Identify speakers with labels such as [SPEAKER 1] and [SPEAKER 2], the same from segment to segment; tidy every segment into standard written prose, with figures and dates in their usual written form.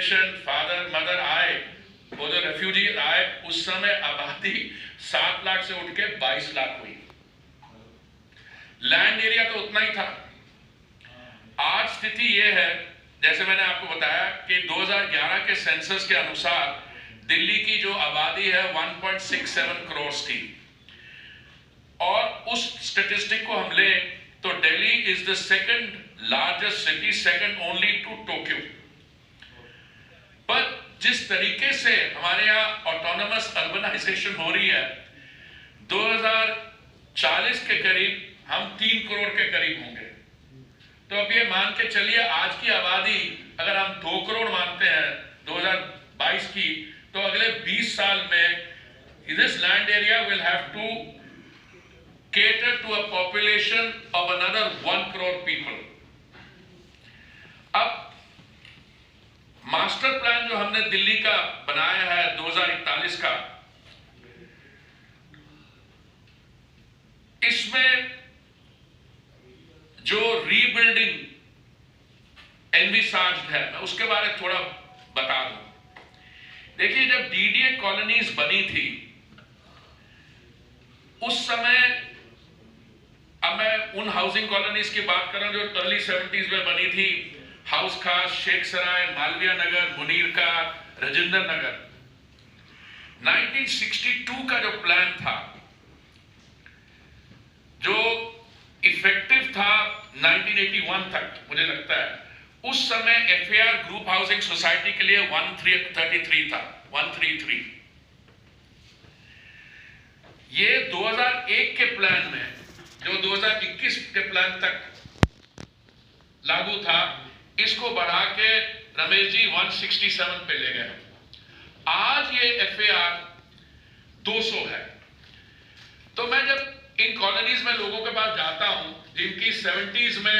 [SPEAKER 1] Generation father mother आए, वो जो रेफ्यूजी आए, उस समय आबादी 7 लाख से उठ के 22 लाख हुई। लैंड एरिया तो उतना ही था। आज स्थिति ये है, जैसे मैंने आपको बताया कि 2011 के सेंसस के अनुसार दिल्ली की जो आबादी है 1.67 करोड़ थी, और उस स्टेटिस्टिक को हम लें तो Delhi is the second largest city, second only to Tokyo. पर जिस तरीके से हमारे यहाँ ऑटोनमस अर्बनाइजेशन हो रही है, 2040 के करीब हम 3 करोड़ के करीब होंगे। तो अब ये मान के चलिए, आज की आबादी अगर हम 2 करोड़ मानते हैं 2022 की, तो अगले 20 साल में this land area will have to cater to a population of another 1 crore people. अब मास्टर प्लान जो हमने दिल्ली का बनाया है 2041 का, इसमें जो रीबिल्डिंग एनविसाज्ड है, मैं उसके बारे में थोड़ा बता दूं। देखिए, जब डीडीए कॉलोनीज बनी थी उस समय, अब मैं उन हाउसिंग कॉलोनीज की बात कर रहा हूं जो अर्ली 70s में बनी थी, हाउस खास, शेख सराय, मालवीय नगर, मुनीर का, राजेंद्र नगर। 1962 का जो प्लान था, जो इफेक्टिव था 1981 तक, मुझे लगता है उस समय एफएआर ग्रुप हाउसिंग सोसाइटी के लिए 133 था, 133। ये 2001 के प्लान में, जो 2021 के प्लान तक लागू था, इसको बढ़ा के रमेश जी 167 पे ले गए। आज ये एफएआर 200 है। तो मैं जब इन कॉलोनीज में लोगों के पास जाता हूं जिनकी 70s में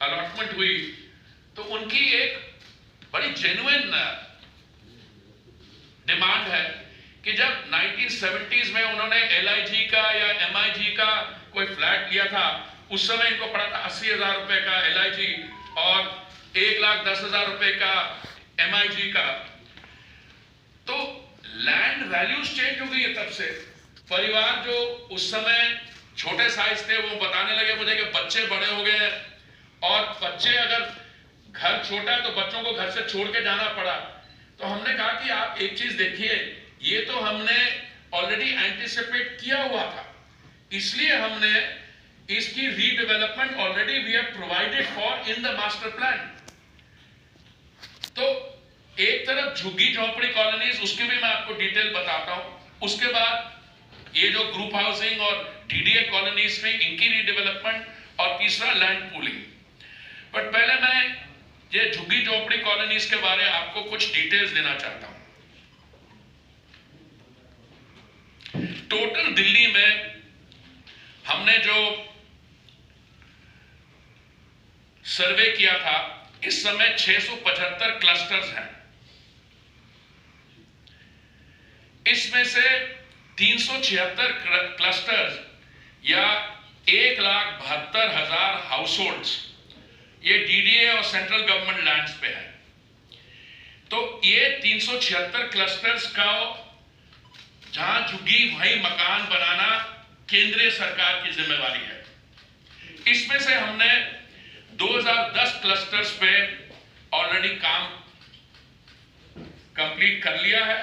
[SPEAKER 1] अलॉटमेंट हुई, तो उनकी एक बड़ी जेन्युइन डिमांड है कि जब 1970s में उन्होंने एलआईजी का या एमआईजी का कोई फ्लैट लिया था, उस समय इनको पड़ा था 80,000 रुपए का एलआईजी और 1,10,000 रुपए का एमआईजी का। तो लैंड वैल्यूज चेंज हो गई है तब से। परिवार जो उस समय छोटे साइज थे, वो बताने लगे मुझे कि बच्चे बड़े हो गए हैं, और बच्चे अगर घर छोटा है तो बच्चों को घर से छोड़ के जाना पड़ा। तो हमने कहा कि आप एक चीज देखिए, ये तो हमने ऑलरेडी एंटिसिपेट किया हुआ था, इसलिए हमने इसकी redevelopment already we have provided for in the master plan. तो एक तरफ झुग्गी झोंपड़ी कॉलोनीज, उसकी भी मैं आपको डिटेल बताता हूं। उसके बाद ये जो ग्रुप हाउसिंग और डीडीए कॉलोनीज में इनकी रीडेवलपमेंट, और तीसरा लैंड पूलिंग। बट पहले मैं ये झुग्गी झोंपड़ी कॉलोनीज के बारे में आपको कुछ डिटेल्स देना चाहता हूं। टोटल दिल्ली में हमने जो सर्वे किया था, इस समय 675 क्लस्टर्स हैं। इसमें से 376 क्लस्टर्स या 1,72,000 हाउसहोल्ड्स ये डीडीए और सेंट्रल गवर्नमेंट लैंड्स पे है। तो ये 376 क्लस्टर्स का जहां झुग्गी वहीं मकान बनाना केंद्रीय सरकार की जिम्मेवारी है। इसमें से हमने 2010 क्लस्टर्स पे ऑलरेडी काम कंप्लीट कर लिया है।